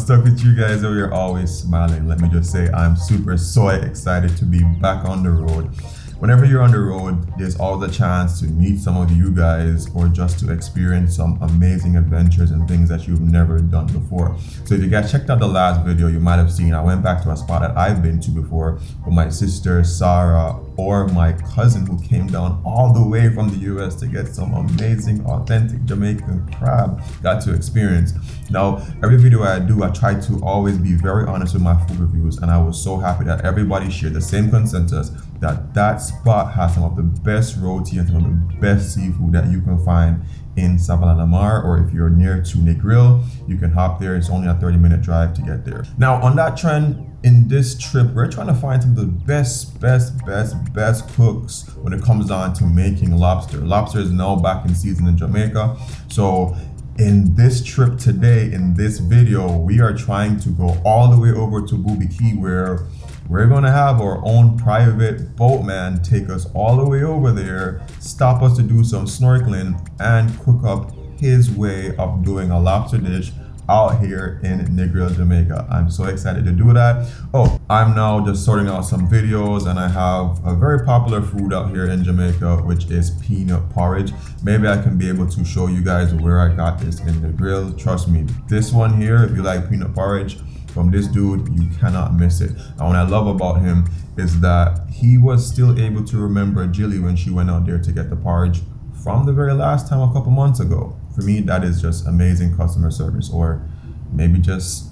stuck with you guys over here always smiling. Let me just say I'm so excited to be back on the road. Whenever you're on the road, there's always a chance to meet some of you guys or just to experience some amazing adventures and things that you've never done before. So if you guys checked out the last video, you might have seen I went back to a spot that I've been to before with my sister Sarah or my cousin who came down all the way from the US to get some amazing authentic Jamaican crab. Got to experience. Now, every video I do, I try to always be very honest with my food reviews, and I was so happy that everybody shared the same consensus that that spot has some of the best roti and some of the best seafood that you can find in Savalanamar, or if you're near to Negril, you can hop there. It's only a 30-minute drive to get there. Now, on that trend, in this trip, we're trying to find some of the best cooks when it comes down to making lobster. Lobster is now back in season in Jamaica. So in this trip today, in this video, we are trying to go all the way over to Booby Cay, where we're gonna have our own private boatman take us all the way over there, stop us to do some snorkeling, and cook up his way of doing a lobster dish out here in Negril, Jamaica. I'm so excited to do that. Oh, I'm now just sorting out some videos, and I have a very popular food out here in Jamaica, which is peanut porridge. Maybe I can be able to show you guys where I got this in Negril. Trust me, this one here, if you like peanut porridge from this dude, you cannot miss it. And what I love about him is that he was still able to remember Jilly when she went out there to get the porridge from the very last time a couple months ago. For me, that is just amazing customer service, or maybe just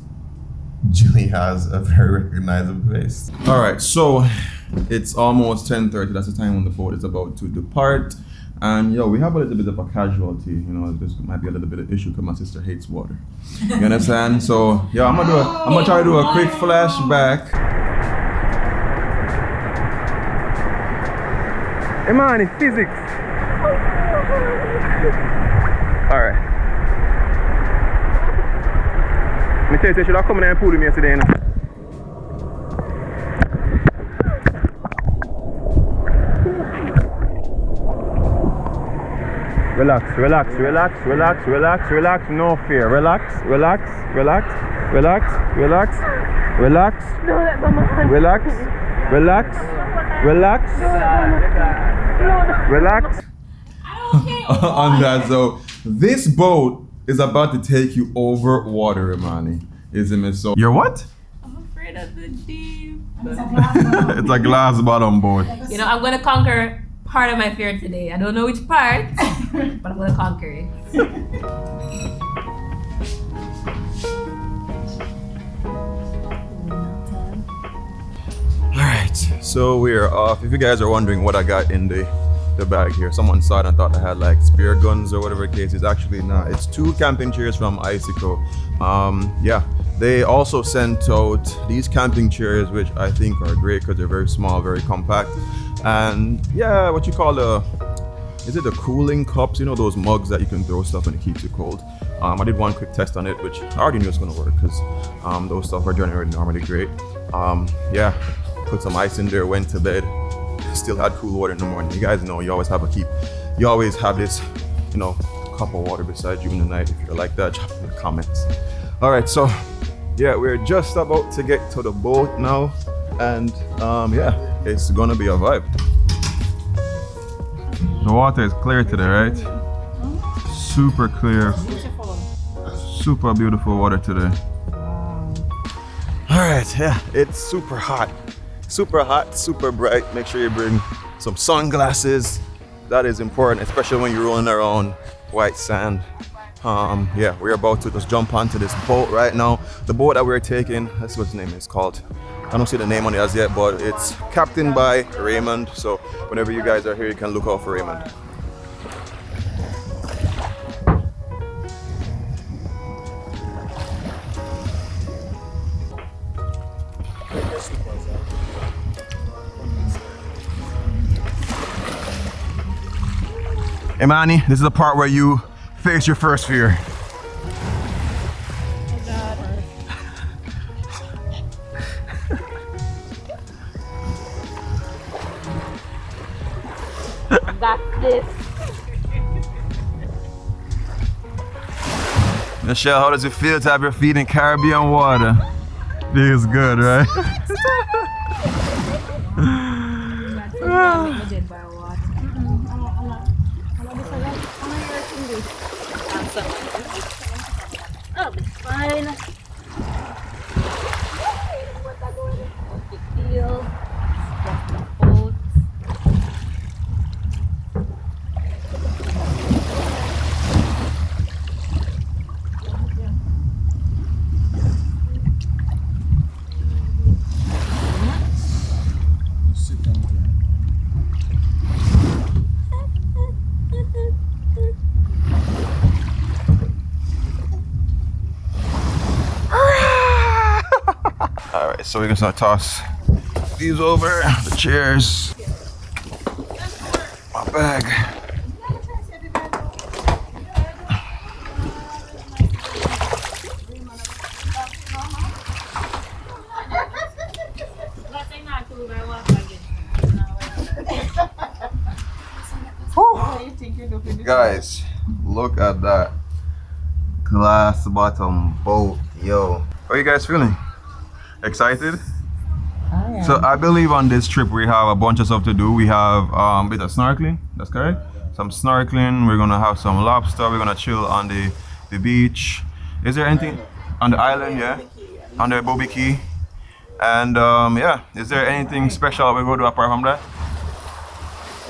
Jilly has a very recognizable face. All right, so it's almost 10:30. That's the time when the boat is about to depart. And yo, we have a little bit of a casualty, you know, this might be a little bit of issue because my sister hates water. You understand? So yeah, I'm gonna try to do a quick flashback. Hey man, it's physics. Alright. Me tell you, should I come in and pool with me today? Relax, no fear. Relax. No, let Mama hand. Relax. On that, so this boat is about to take you over water, Imani. Isn't it so? You're what? I'm afraid of the deep. It's a glass bottom boat. You know, I'm gonna conquer part of my fear today. I don't know which part, but I'm gonna conquer it. Alright, so we're off. If you guys are wondering what I got in the bag here, someone saw it and thought I had like spear guns or whatever the case is. Actually not. It's 2 camping chairs from Icico. Yeah, they also sent out these camping chairs, which I think are great because they're very small, very compact. And yeah, what you call is it the cooling cups? You know, those mugs that you can throw stuff and it keeps you cold. I did one quick test on it, which I already knew it's gonna work because those stuff are generally normally great. Yeah, put some ice in there, went to bed, still had cool water in the morning. You guys know you always have this, you know, cup of water beside you in the night. If you're like that, drop in the comments. All right, so yeah, we're just about to get to the boat now, and yeah, it's gonna be a vibe. The water is clear today, right? Super clear. Beautiful. Super beautiful water today. All right, yeah, it's super hot, super bright. Make sure you bring some sunglasses. That is important, especially when you're rolling around white sand. Yeah, we're about to just jump onto this boat right now. The boat that we're taking, that's what the name is called. I don't see the name on it as yet, but it's captained by Raymond. So whenever you guys are here, you can look out for Raymond. Hey Manny, this is the part where you face your first fear. Got this. Michelle, how does it feel to have your feet in Caribbean water? Feels good, right? Oh, it's fine. Feel. Alright, so we're gonna start toss these over, the chairs, my bag. Guys, look at that glass bottom boat, yo. How are you guys feeling? Excited? So I believe on this trip we have a bunch of stuff to do. We have a bit of snorkeling, that's correct. Some snorkeling, we're gonna have some lobster, we're gonna chill on the beach. Is there anything on the island, yeah? On the Booby Cay. And yeah, is there anything special we go to apart from that?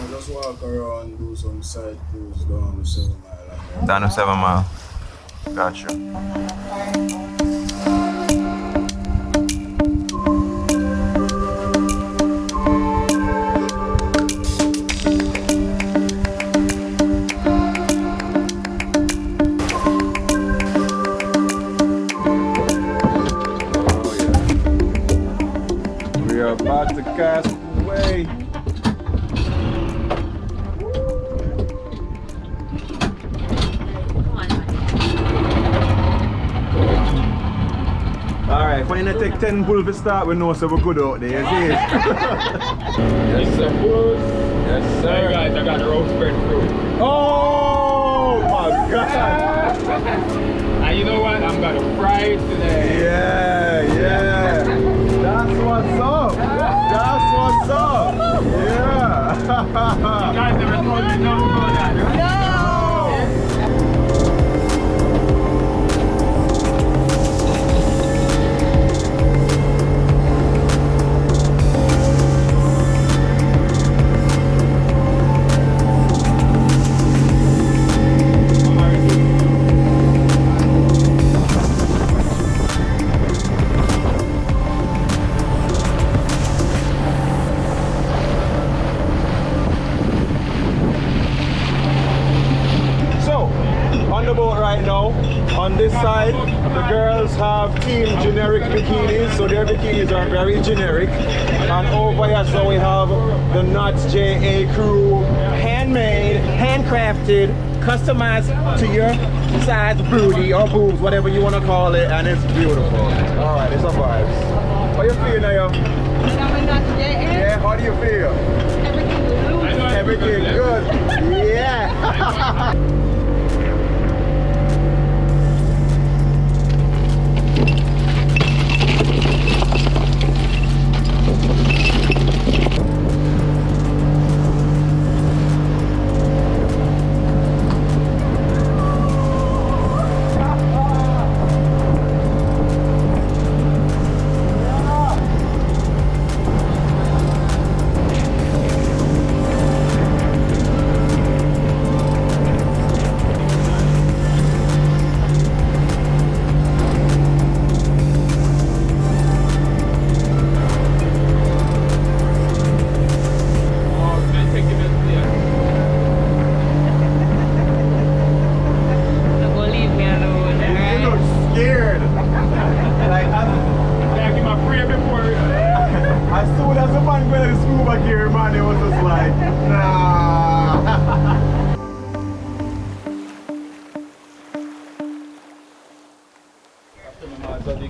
I'll just walk around, do some side cruise down the 7 Mile. Down to 7 Mile. Gotcha. We are about to cast away. Alright, when you take 10 pull to start, we know so we're good out there, you see? Yes, sir. Yes, sir. Hey guys, I got the roast bread fruit. Oh my god! And you know what? I'm gonna fry it today. Yeah, yeah. That's what's up. That's what's up. Yeah. You guys never told me nothing about that, right? No. On this side, the girls have team generic bikinis, so their bikinis are very generic. And over here, so we have the Knots JA crew, handmade, handcrafted, customized to your size, booty or boobs, whatever you want to call it, and it's beautiful. All right, it's a vibes. How you feel now? Yeah, how do you feel? Everything good. Yeah.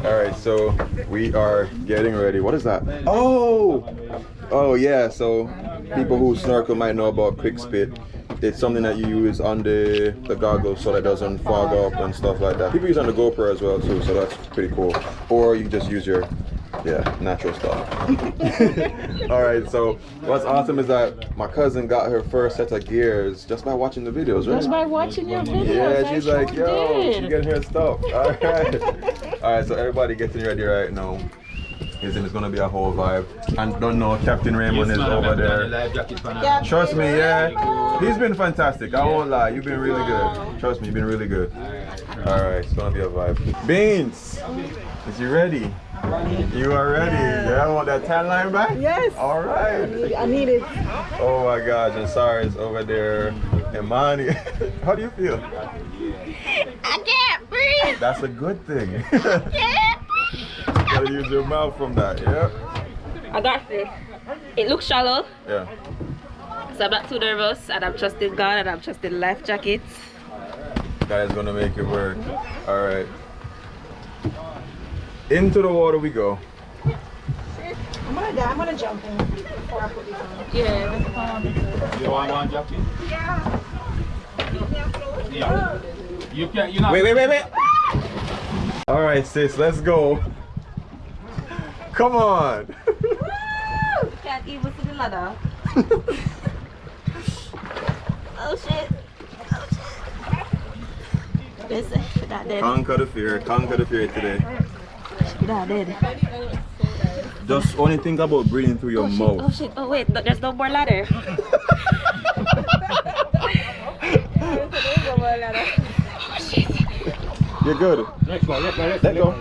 Alright, so we are getting ready. What is that? Oh! Oh yeah, so people who snorkel might know about quick spit. it's something that you use on the goggles so that it doesn't fog up and stuff like that. People use it on the GoPro as well too, so that's pretty cool. Or you just use your natural stuff. Alright, so what's awesome is that my cousin got her first set of gears just by watching the videos, right? Just by watching your videos. Yeah, she's like, yo, did. she's getting her stuff. Alright, so everybody getting ready right now. It's gonna be a whole vibe. And don't know, Captain Raymond is over there. Trust me, yeah. He's been fantastic. I won't lie. You've been really good. Trust me, you've been really good. Alright, it's gonna be a vibe. Beans! Is you ready? You are ready. Yeah, I want that tan line back? Yes. Alright. I need it. Oh my gosh, and Sarah is over there. Imani. How do you feel? I can't breathe. That's a good thing. I can't breathe. You gotta use your mouth from that, yeah? I got this. It looks shallow, Yeah. so I'm not too nervous, and I'm trusting God, and I'm trusting life jackets. That is gonna make it work. Alright. Into the water we go. I'm gonna jump in before I put this on. Yeah. You want one jacket? Yeah. You can't, you're not. Wait. Alright, sis, let's go. Come on. Can't even see the ladder. Oh shit. Listen, that dead. Conquer the fear today. That dead. Just only think about breathing through your mouth. Oh shit. Oh wait, there's no more ladder. You're good. Let go. Let go. Let go.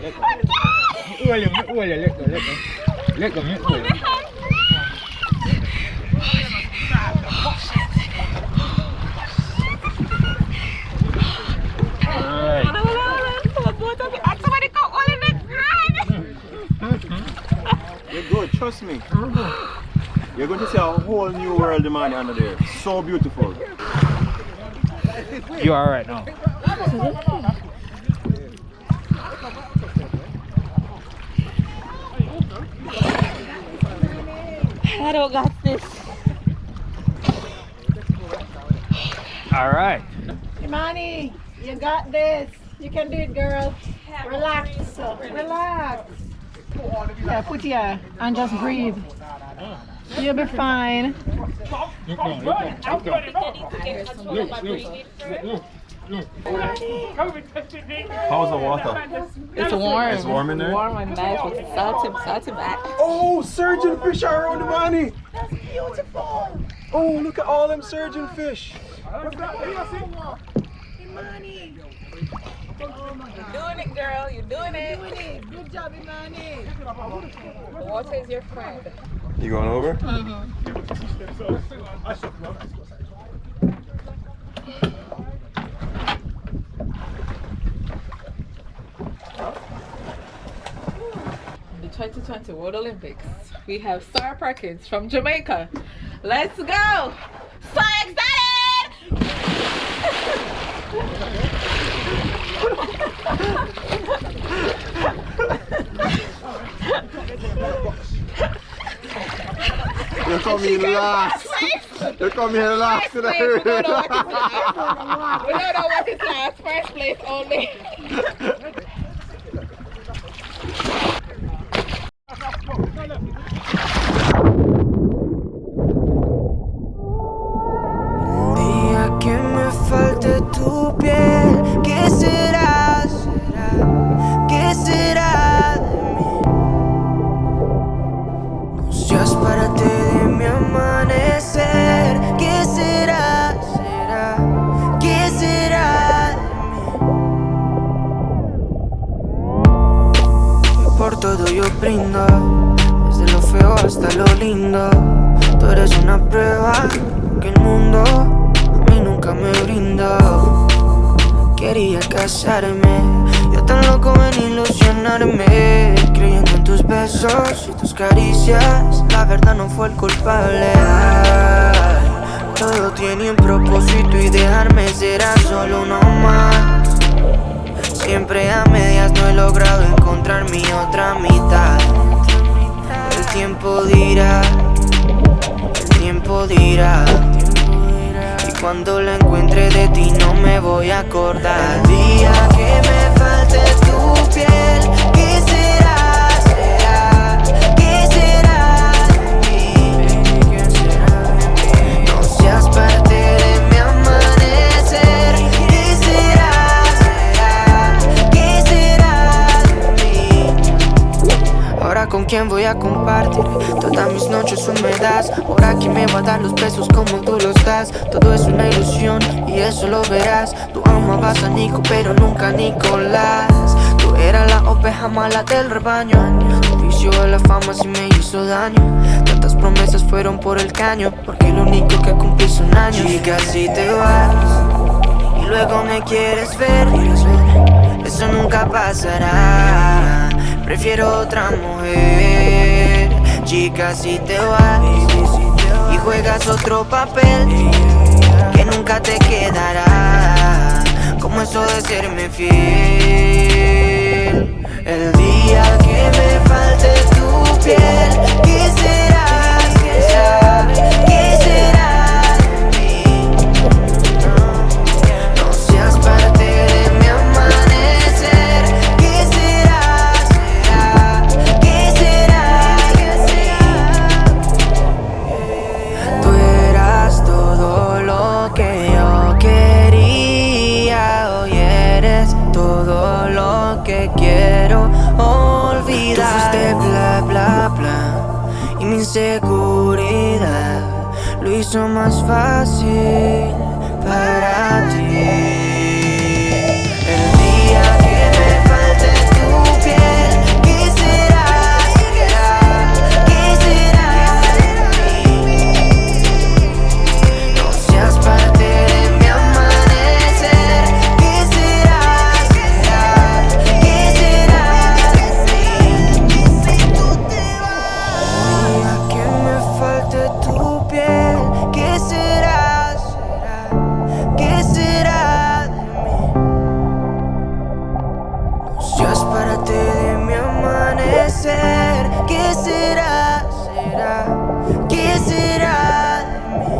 You're good, trust me. You're going to see a whole new world, man, under there. So beautiful. You are alright now. I don't got this. Alright. Imani, you got this. You can do it, girl. Relax. Relax. Yeah, put here and just breathe. You'll be fine. How's the water? It's warm. It's warm in there? Warm and nice with salty back. Oh, surgeon fish are around the money. That's beautiful. Oh, look at all them surgeon fish. Imani. You're doing it, girl. You're doing it. Good job, Imani. The water is your friend. You going over? The 2020 World Olympics. We have Sarah Perkins from Jamaica. Let's go! So excited! You're coming last. You're coming last to the We don't know what is last. First place only. Día que me falte tu piel, ¿qué será? ¿Qué será de mí? Ansias para ti de mi amanecer, ¿qué será? ¿Qué será de mí? Por todo yo brindo, desde lo feo hasta lo lindo. Tú eres una prueba que el mundo a mí nunca me brindó. Quería casarme, yo tan loco en ilusionarme, creyendo en tus besos y tus caricias. La verdad no fue el culpable. Ay, todo tiene un propósito y dejarme será solo uno más. Siempre a medias no he logrado encontrar mi otra mitad. El tiempo dirá, el tiempo dirá. Y Cuando la encuentre de ti no me voy a acordar. El día que me falte tu piel, ¿qué será? ¿Qué será de mí? No seas parte de mi amanecer. ¿Qué será? ¿Qué será de mí? Ahora con quién voy a compartir todas mis noches húmedas. Ahora quién me va a dar los besos como tú los das. Todo es una ilusión y eso lo verás. Tú amabas a Nico pero nunca a Nicolás. Tú eras la oveja mala del rebaño. Tu vicio de la fama sí me hizo daño. Tantas promesas fueron por el caño, porque lo único que cumplí son años. Chica, si te vas y luego me quieres ver, eso nunca pasará. Prefiero otra mujer. Chica, si te vas y juegas otro papel que nunca te quedará, como eso de serme fiel. El día que me falte tu piel, ¿qué será? ¿Qué será? ¿Qué será de mí? No seas parte de mi amanecer. ¿Qué será? ¿Qué será? ¿Qué será? Tú eras todo lo que yo quería. Hoy eres todo lo que quiero olvidar. Tú fuiste bla bla bla y mi inseguridad lo hizo más fácil para ti. El día que me falte tu piel, ¿qué será? ¿Qué será de mí? No seas parte de mi amanecer. ¿Qué será? ¿Qué será de mí? Si tú te vas. El día que me falte tu piel, ¿qué será? ¿Qué será de mí? No seas parte de mi amanecer. ¿Qué será? ¿Qué será de mí?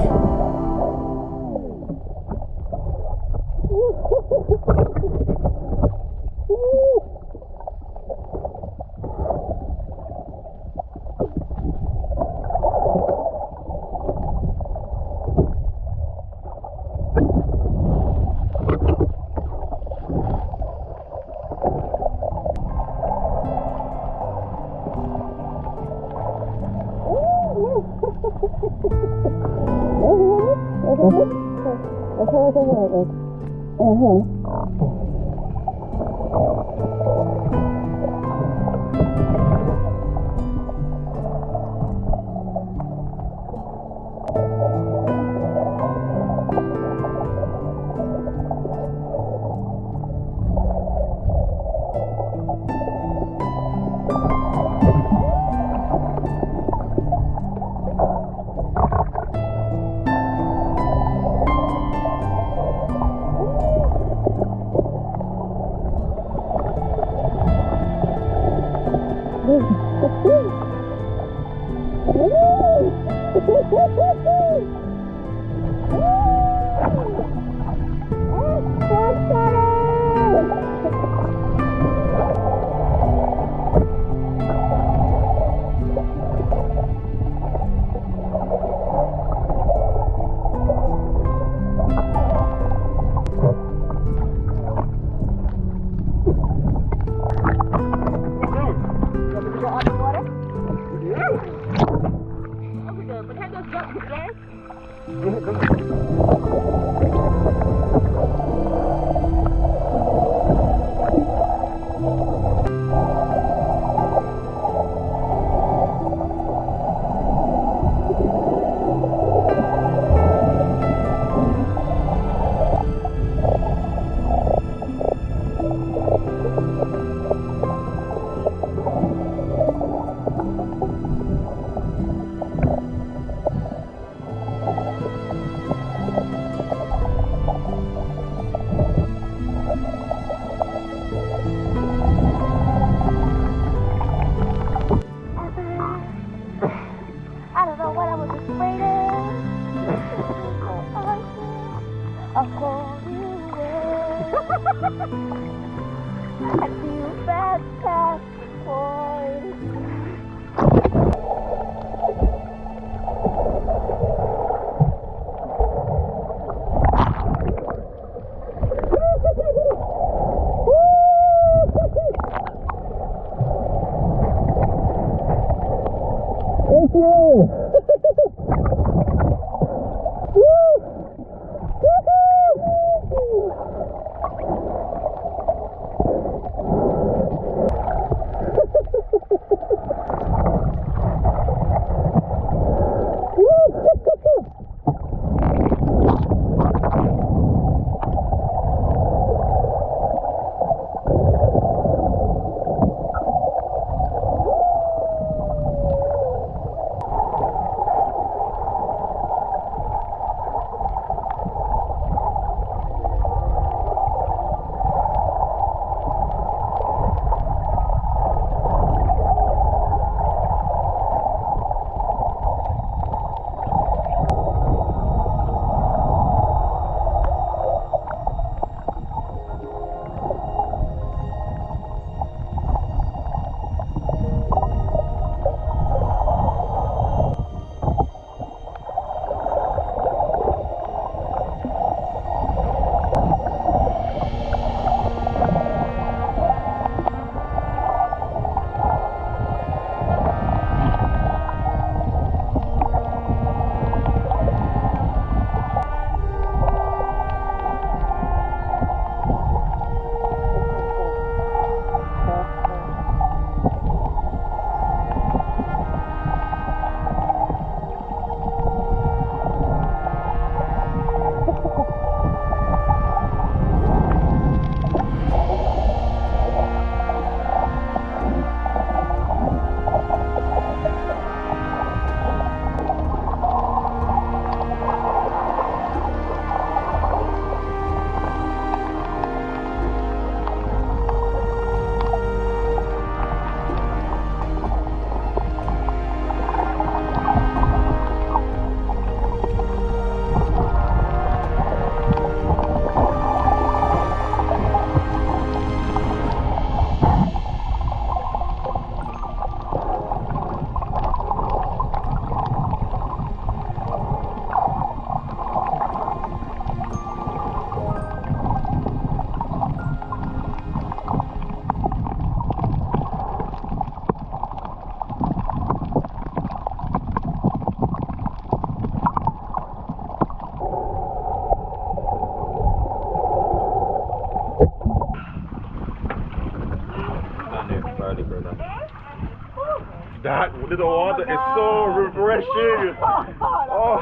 That little water is so refreshing. Oh,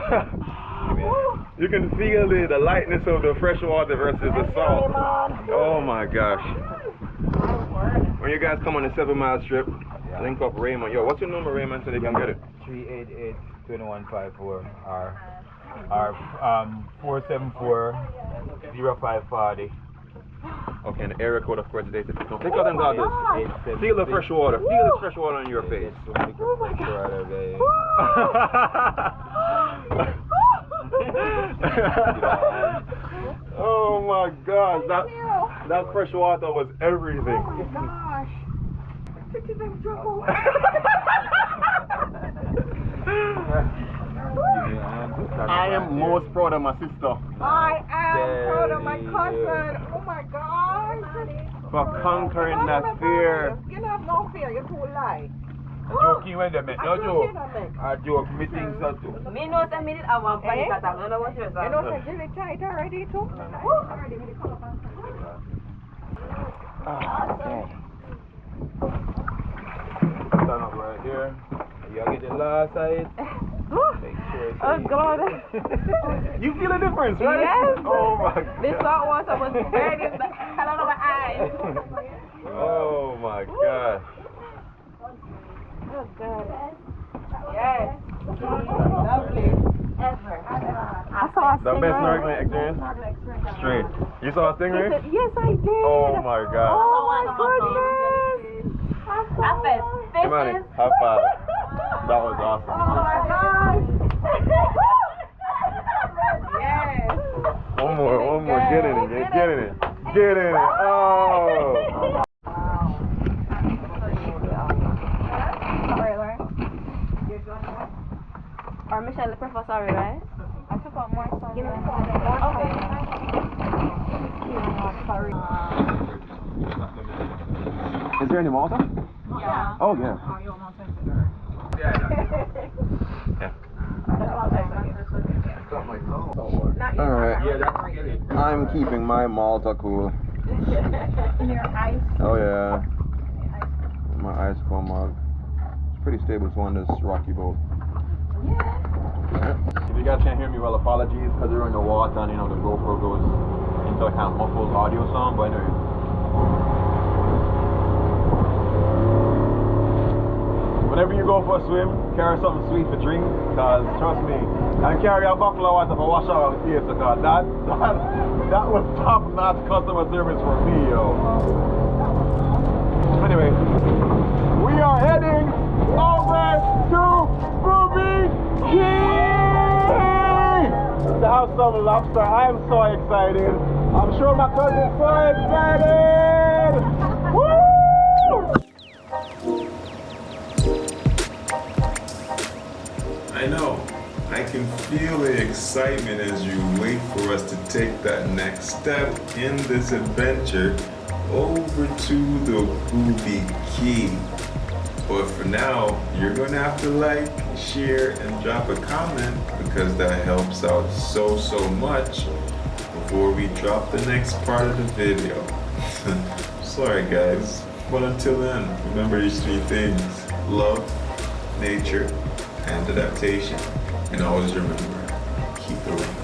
you can feel the lightness of the fresh water versus the salt. Oh my gosh. When you guys come on the 7 mile strip, link up Raymond. Yo, what's your number, Raymond, so they can get it? 388-2154 or 474-0540. Okay, and the area code, of course, is 852. Take out them goggles. Feel the fresh water. Feel the fresh water on your face. Oh my God. Oh my gosh, that fresh water was everything. Oh my gosh. I am most proud of my sister. I am proud of my cousin. Oh my gosh. For conquering that fear. You have no fear, you're too light. Joking when they make no joke. I joke, me think so too. Me know some minute I want panic attack. I don't know what you're saying. You know, it's really tight already too. Already with the color. Stand up right here. You get the last side. Make sure. Oh God. You feel a difference, right? Yes. Oh my God. This salt water was burning the hell out of my eyes. Oh my gosh. Oh God. Yes. Lovely. Ever. I saw a The best snorkeling experience? Straight. You saw a stingray? Yes, I did. Oh my God. Oh my goodness. I said, Come on, fishes. high five. That was awesome. Oh my gosh. Yes. One more. Get in it. Get in it. Oh. Or Michelle, prefer sorry, right? I took out more sun. Give me Okay. Is there any water? Yeah. Oh, yeah. Alright. I'm keeping my Malta cool. Your ice. Oh yeah. My ice cold mug. It's pretty stable to on this rocky boat. If you guys can't hear me well, apologies because we're in the water and you know the GoPro goes into a kind of muffled audio sound, but anyway. Whenever you go for a swim, carry something sweet to drink, because trust me, and carry a bucket of water for wash out the face, because that was top-notch customer service for me, yo. Anyway, we are heading over to Booby Cay to have some lobster. I'm so excited. I'm sure my cousin's so excited. Woo! I know. I can feel the excitement as you wait for us to take that next step in this adventure over to the Booby Cay. But for now, you're going to have to like, share, and drop a comment because that helps out so much before we drop the next part of the video. Sorry guys, but until then, remember these 3 things: love, nature, and adaptation. And always remember, keep the link.